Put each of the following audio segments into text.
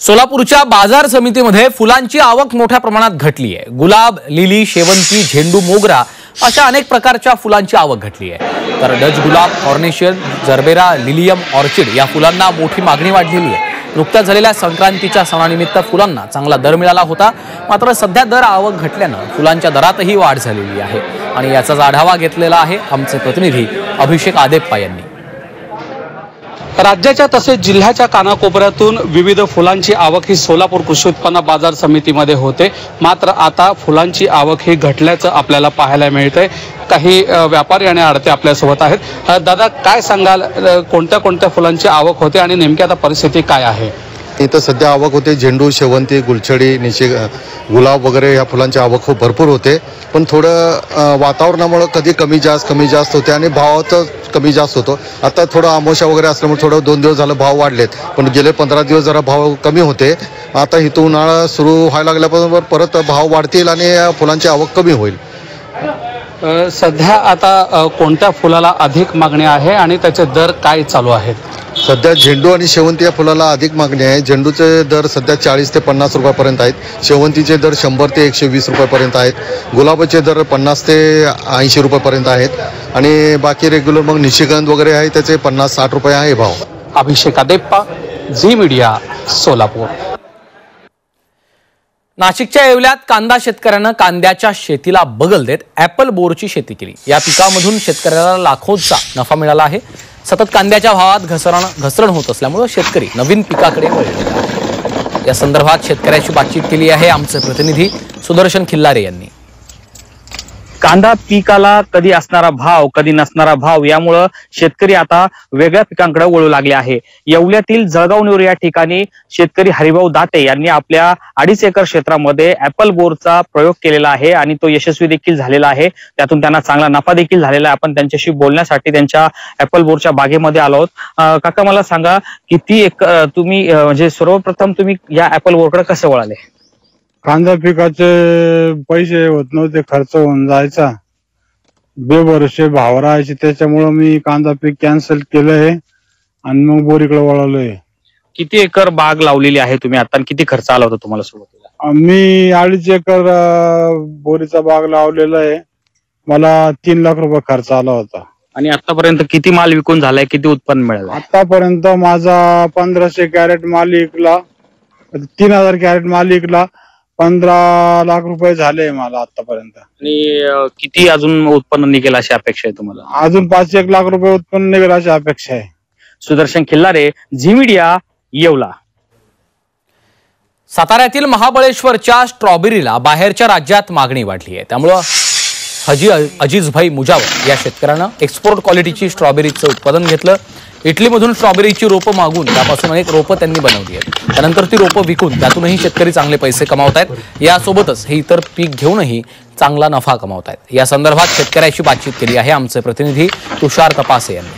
सोलापूरच्या बाजार समितीमध्ये फुलांची आवक मोठ्या प्रमाणात घटली आहे। गुलाब, लिली, शेवंती, झेंडू, मोगरा अशा अनेक प्रकारच्या फुलांची आवक घटली आहे। तर डच गुलाब, ऑर्नेशियन, जरबेरा, लिलियम, ऑर्चिड या फुलांना मोठी मागणी वाढलेली आहे। नुकत्याच झालेल्या संक्रांतीच्या सणानिमित्त फुलांना चांगला दर मिळाला होता, मात्र सध्या दर आवक घटल्याने फुलांच्या दरातही वाढ झालेली आहे आणि याचा आढावा घेतलेला आहे आमचे प्रतिनिधी अभिषेक आदेप्पा यांनी। राज्याच्या तसेच जिल्ह्याच्या कानाकोपऱ्यातून विविध फुलांची आवक ही सोलापूर कृषी उत्पन्न बाजार समितीमध्ये होते, मात्र आता फुलांची आवक ही घटल्याचं आपल्याला पाहायला मिळतंय। काही व्यापारी आणि आडते आपल्यासोबत आहेत। दादा, काय सांगाल, कोणत्या कोणत्या फुलांची आवक होते आणि नेमकी आता परिस्थिती काय आहे? इथं सध्या आवक होते झेंडू, शेवंती, गुलछडी, गुलाब वगैरे या फुलांची आवक खूप भरपूर होते, पण थोडं वातावरणामुळे कधी कमी जास्त होते आणि भावाचं कमी जास्त होतो। आता थोडं आमोशा वगैरे असल्यामुळे थोडं 2 दिवस झालं भाव वाढलेत, पण गेले 15 दिवस जरा भाव कमी होते। आता इथं उन्हाळा सुरू व्हायला लागल्यापासून परत भाव वाढतील आणि फुलांची आवक कमी होईल। सध्या आता कोणत्या फुलाला अधिक मागणी आहे आणि त्याचे दर काय चालू आहेत? सध्या झेंडू आणि शेवंती या फुलाला अधिक मागणी आहे। झेंडूचे दर सध्या 40 ते 50 रुपयापर्यंत आहेत, शेवंतीचे दर 100 ते 120 रुपयापर्यंत आहेत, गुलाबाचे दर 50 ते 80 रुपयापर्यंत आहेत आणि बाकी रेग्युलर मग निशिगंध वगैरे आहे त्याचे 50-60 रुपये आहे भाव। अभिषेक आदेप्पा, झी मीडिया, सोलापूर। नाशिकच्या येवल्यात कांदा शेतकऱ्यानं कांद्याच्या शेतीला बगल देत ॲपल बोरची शेती केली। या पिकामधून शेतकऱ्याला लाखोंचा नफा मिळाला आहे। सतत कांद्याच्या भावात घसरण होत असल्यामुळे शेतकरी नवीन पिकाकडे वळले आहेत। या संदर्भात शेतकऱ्याशी बातचीत केली आहे आमचे प्रतिनिधी सुदर्शन खिल्लारे यांनी। कांदा पिकाला कधी असणारा भाव कधी नसणारा भाव यामुळे शेतकरी आता वेगळ्या पिकांकडे वळू लागले आहे। येवल्यातील जळगाव या ठिकाणी शेतकरी हरिभाऊ दाते यांनी आपल्या 2.5 एकर क्षेत्रामध्ये ॲपल बोरचा प्रयोग केलेला आहे आणि तो यशस्वी देखील झालेला आहे। त्यातून त्यांना चांगला नफा देखील झालेला आहे। आपण त्यांच्याशी बोलण्यासाठी त्यांच्या ॲपल बोरच्या बागेमध्ये आलो आहोत। काका, मला सांगा, किती तुम्ही म्हणजे सर्वप्रथम तुम्ही या ॲपल बोरकडे कसे वळाले? कांदा पिकाचे पैसे होत नव्हते, खर्च होऊन जायचा, बेभरोसे भाव राहायचे, त्याच्यामुळे मी कांदा पीक कॅन्सल केलंय आणि मग बोरीकडे वळालोय। किती एकर बाग लावलेली आहे तुम्ही आता, किती खर्च आला होता तुम्हाला सुरुवातीला? मी 2.5 एकर बोरीचा बाग लावलेला आहे, मला 3 लाख रुपये खर्च आला होता। आणि आतापर्यंत किती माल विकून झालाय, किती उत्पन्न मिळालं? आतापर्यंत माझा 1500 कॅरेट माल विकला, 3000 कॅरेट माल विकला, 15 लाख रुपये झाले मला आतापर्यंत। आणि किती अजून उत्पन्न निघेल अशी अपेक्षा आहे तुम्हाला? अजून 5-1 लाख रुपये उत्पन्न निघेल अशी अपेक्षा आहे। सुदर्शन खिल्लारे, झी मीडिया, येवला। साताऱ्यातील महाबळेश्वरच्या स्ट्रॉबेरीला बाहेरच्या राज्यात मागणी वाढली आहे, त्यामुळे अजीजभाई मुजावर या शेतकऱ्यानं एक्सपोर्ट क्वालिटीची स्ट्रॉबेरीचं उत्पादन घेतलं। इटलीमधून स्ट्रॉबेरीची रोपं मागून त्यापासून अनेक रोपं त्यांनी बनवली आहेत। त्यानंतर ती रोपं विकून त्यातूनही शेतकरी चांगले पैसे कमावत आहेत। यासोबतच हे इतर पीक घेऊनही चांगला नफा कमावत आहेत। या संदर्भात शेतकऱ्याशी बातचीत केली आहे आमचे प्रतिनिधी तुषार तपासे यांनी।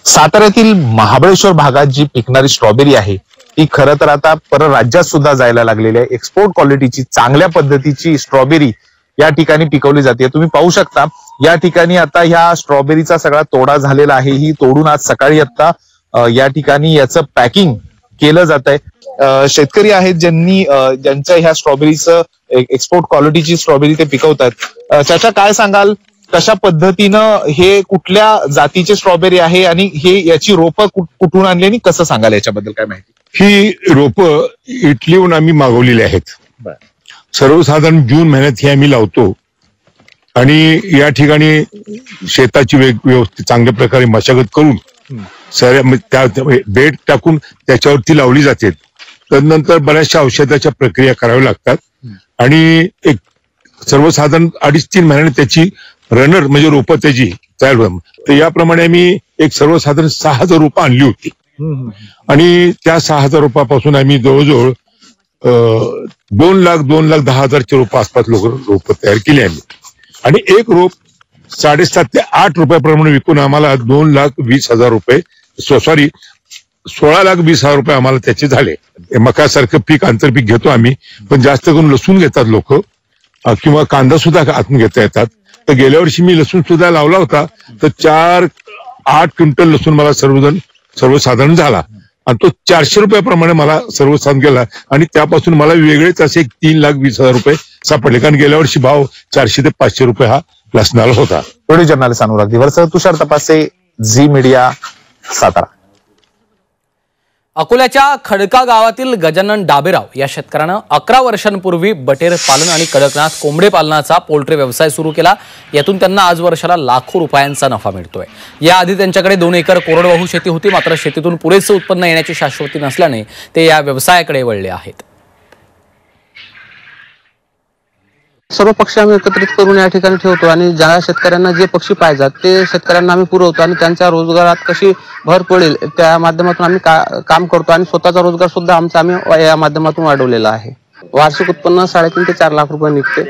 साताऱ्यातील महाबळेश्वर भागात जी पिकणारी स्ट्रॉबेरी आहे ती खरं तर आता परराज्यात सुद्धा जायला लागलेली आहे। एक्सपोर्ट क्वालिटीची चांगल्या पद्धतीची स्ट्रॉबेरी या ठिकाणी पिकवली जाते। तुम्ही पाहू शकता या ठिकाणी आता ह्या स्ट्रॉबेरीचा सगळा तोडा झालेला आहे। ही तोडून आज सकाळी आता या ठिकाणी याचं पॅकिंग केलं जात आहे। शेतकरी आहेत ज्यांच्या ह्या स्ट्रॉबेरीचं एक्सपोर्ट क्वालिटीची स्ट्रॉबेरी ते पिकवतात। चाचा, काय सांगाल, कशा पद्धतीनं हे कुठल्या जातीचे स्ट्रॉबेरी आहे आणि हे याची रोपं कुठून आणली आणि कसं सांगाल याच्याबद्दल काय माहिती? ही रोपं इटलीहून आम्ही मागवलेली आहेत। सर्वसाधारण जून महिन्यात ही आम्ही लावतो आणि या ठिकाणी शेताची व्यवस्थित चांगल्या प्रकारे मशागत करून त्या बेड टाकून त्याच्यावरती लावली जाते। तदनंतर बऱ्याचशा औषधाच्या प्रक्रिया कराव्या लागतात आणि एक सर्वसाधारण 2.5-3 महिन्याने त्याची रनर म्हणजे रोपं त्याची तयार होतात। तर याप्रमाणे आम्ही एक सर्वसाधारण 6,000 रोपं आणली होती आणि त्या 6,000 रोपापासून आम्ही जवळजवळ 2,10,000ची रोपं आसपास रोपं तयार केली आम्ही आणि एक रोप 7.5 ते 8 रुपयाप्रमाणे विकून आम्हाला 2,20,000 रुपये 16,20,000 रुपये आम्हाला त्याचे झाले। मकासारखं पीक आंतरपीक घेतो आम्ही, पण जास्त करून लसूण घेतात लोक किंवा कांदा सुद्धा आतून घेता येतात। तर गेल्या वर्षी मी लसूण सुद्धा लावला होता, तर 4-8 क्विंटल लसूण मला सर्वसाधारण झाला। आणि तो 400 रुपयाप्रमाणे मला सर्वसाधारण केला आणि त्यापासून मला वेगळेच असे 3,20,000 रुपये सापडले, कारण गेल्या वर्षी भाव 400 ते 500 रुपये हा लसणाला होता. व्हिडिओ जर्नलिस्ट अनुराग दिवरसह तुषार तपासे, झी मीडिया, सातारा. अकोल्याच्या खडका गावातील गजानन डाबेराव या शेतकऱ्यानं 11 वर्षांपूर्वी बटेर पालन आणि कडकनाथ कोंबडे पालनाचा पोल्ट्री व्यवसाय सुरू केला. यातून त्यांना आज वर्षाला लाखो रुपयांचा नफा मिळतोय. याआधी त्यांच्याकडे 2 एकर कोरडवाहू शेती होती, मात्र शेतीतून पुरेसं उत्पन्न येण्याची शाश्वती नसल्याने ते या व्यवसायाकडे वळले आहेत. सर्व पक्षी आम्ही एकत्रित करून या ठिकाणी ठेवतो आणि ज्या शेतकऱ्यांना जे पक्षी पाहिजेत ते शेतकऱ्यांना आम्ही पुरवतो आणि त्यांच्या रोजगारात कशी भर पडेल त्या माध्यमातून आम्ही काम करतो आणि स्वतःचा रोजगार सुद्धा आम्ही या माध्यमातून वाढवलेला आहे. वार्षिक उत्पन्न 3.5 ते 4 लाख रुपये निघते.